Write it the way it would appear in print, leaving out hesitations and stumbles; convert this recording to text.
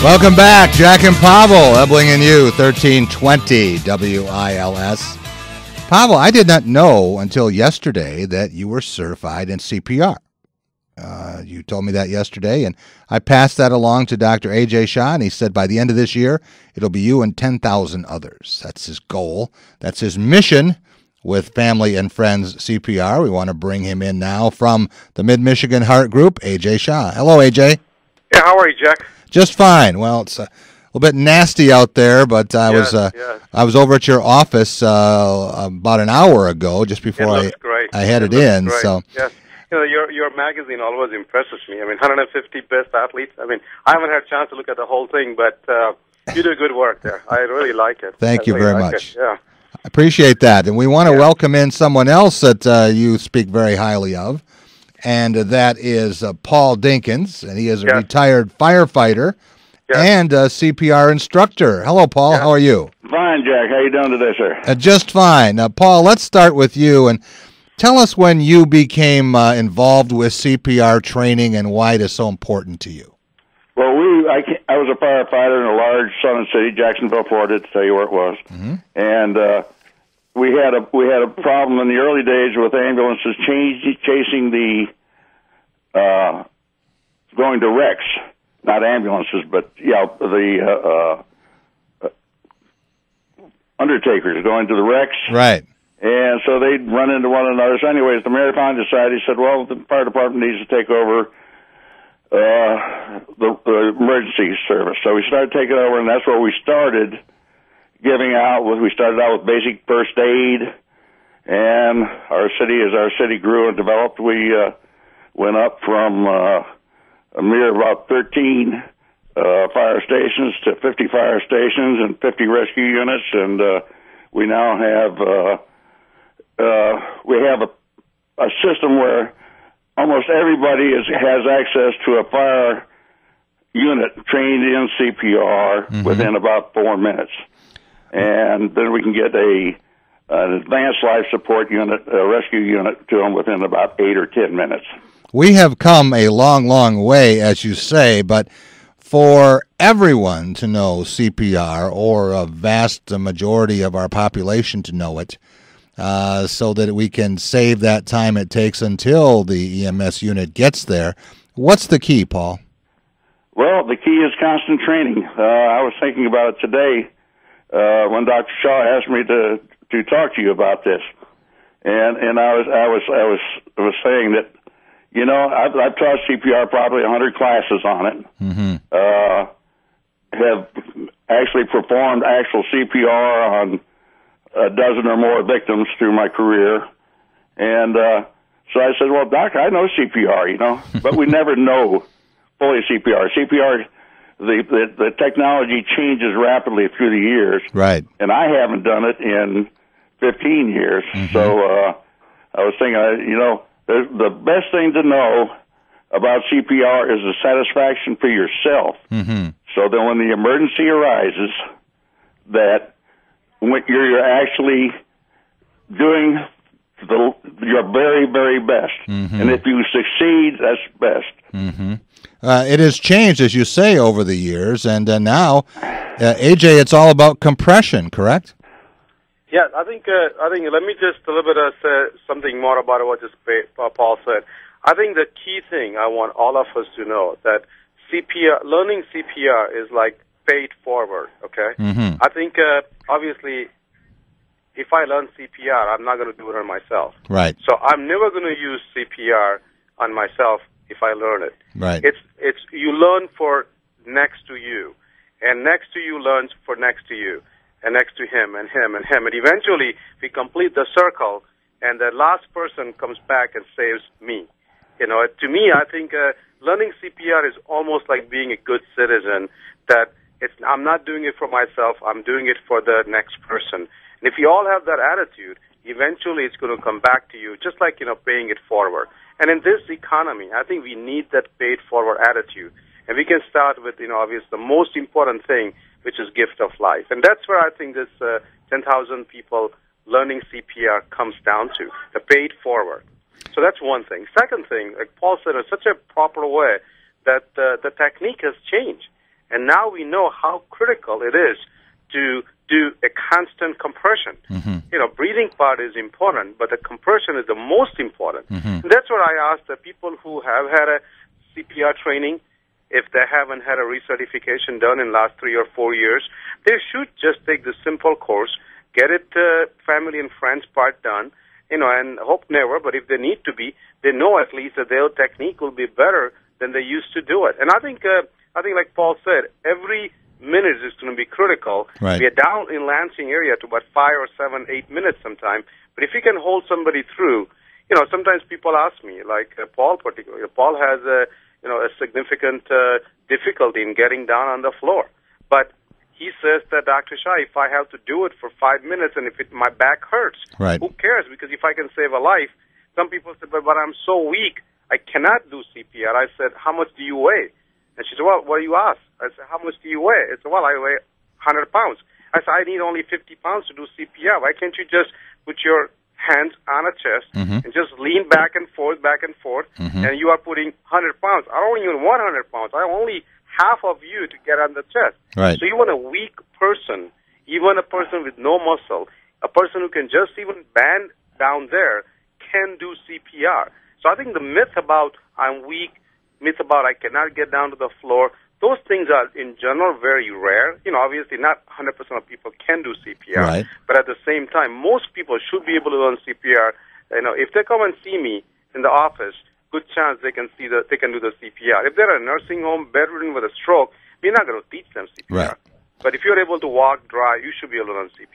Welcome back, Jack and Pavel, Ebling and you, 1320 WILS. Pavel, I did not know until yesterday that you were certified in CPR. You told me that yesterday, and I passed that along to Dr. Aajay Shah, and he said by the end of this year, it'll be you and 10,000 others. That's his goal. That's his mission with Family and Friends CPR. We want to bring him in now from the Mid-Michigan Heart Group, Aajay Shah. Hello, Aajay. Yeah, how are you, Jack? Just fine. Well, it's a little bit nasty out there, but I was over at your office about an hour ago, just before I headed in. So yes, you know, your magazine always impresses me. I mean, 150 best athletes. I mean, I haven't had a chance to look at the whole thing, but you do good work there. I really like it. Thank you very much. Yeah, I appreciate that, and we want to welcome in someone else that you speak very highly of. And that is Paul Dinkins, and he is a retired firefighter and a CPR instructor. Hello, Paul. How are you? Fine, Jack. How you doing today, sir? Just fine. Paul, let's start with you, and tell us when you became involved with CPR training and why it is so important to you. Well, I was a firefighter in a large southern city, Jacksonville, Florida, to tell you where it was, and we had a problem in the early days with ambulances chasing the going to wrecks, not ambulances, but the undertakers going to the wrecks. Right. And so they'd run into one another. So anyways, the mayor finally decided, he said, well, the fire department needs to take over the emergency service. So we started taking over, and that's where we started giving out. We started out with basic first aid, and as our city grew and developed, we went up from a mere about 13 fire stations to 50 fire stations and 50 rescue units, and we now have a system where almost everybody has access to a fire unit trained in CPR within about 4 minutes. And then we can get an advanced life support unit, a rescue unit, to them within about 8 or 10 minutes. We have come a long, long way, as you say, but for everyone to know CPR, or a vast majority of our population to know it, so that we can save that time it takes until the EMS unit gets there, what's the key, Paul? Well, the key is constant training. I was thinking about it today. When Dr. Shah asked me to talk to you about this, and I was saying that, you know, I've taught CPR probably 100 classes on it. Have actually performed actual CPR on a dozen or more victims through my career, and so I said, well, Doc, I know CPR, you know, but we never know fully CPR. CPR. The technology changes rapidly through the years, right? And I haven't done it in 15 years. So I was thinking, you know, the best thing to know about CPR is the satisfaction for yourself. So that when the emergency arises, that when you're actually doing your very, very best, and if you succeed, that's best. It has changed, as you say, over the years, and now, Aajay, it's all about compression, correct? Yeah, I think. Let me just a little bit say something more about what just Paul said. I think the key thing I want all of us to know that learning CPR is like paid forward. Okay. I think obviously, if I learn CPR, I'm not going to do it on myself. Right. So I'm never going to use CPR on myself if I learn it. Right. It's you learn for next to you, and next to you learns for next to you, and next to him, and him, and him, and eventually we complete the circle, and the last person comes back and saves me. You know, to me, I think learning CPR is almost like being a good citizen. That I'm not doing it for myself. I'm doing it for the next person. And if you all have that attitude, eventually it's going to come back to you, just like, you know, paying it forward. And in this economy, I think we need that paid-forward attitude. And we can start with, you know, obviously the most important thing, which is gift of life. And that's where I think this 10,000 people learning CPR comes down to, the paid-forward. So that's one thing. Second thing, like Paul said, in such a proper way that the technique has changed. And now we know how critical it is to do a constant compression. You know, breathing part is important, but the compression is the most important. And that's what I ask the people who have had a CPR training. If they haven't had a recertification done in the last 3 or 4 years, they should just take the simple course, get it family and friends part done, you know, and hope never, but if they need to be, they know at least that their technique will be better than they used to do it. And I think like Paul said, every minute is going to be critical. Right. We are down in Lansing area to about 5 or 7, 8 minutes sometime, but if you can hold somebody through, you know, sometimes people ask me, like Paul particularly. Paul has a significant difficulty in getting down on the floor. But he says that, Dr. Shah, if I have to do it for 5 minutes and if my back hurts, right, who cares? Because if I can save a life, some people say, but I'm so weak, I cannot do CPR. I said, how much do you weigh? And she said, well, what do you ask? I said, how much do you weigh? I said, well, I weigh 100 pounds. I said, I need only 50 pounds to do CPR. Why can't you just put your hands on a chest and just lean back and forth, and you are putting 100 pounds. I don't even want 100 pounds. I only half of you to get on the chest. Right. So even a weak person, even a person with no muscle, a person who can just even bend down there can do CPR. So I think the myth about I'm weak, myth about I cannot get down to the floor, those things are, in general, very rare. You know, obviously not 100% of people can do CPR. Right. But at the same time, most people should be able to learn CPR. You know, if they come and see me in the office, good chance they can do the CPR. If they're in a nursing home, bedridden with a stroke, we're not going to teach them CPR. Right. But if you're able to walk, drive, you should be able to learn CPR.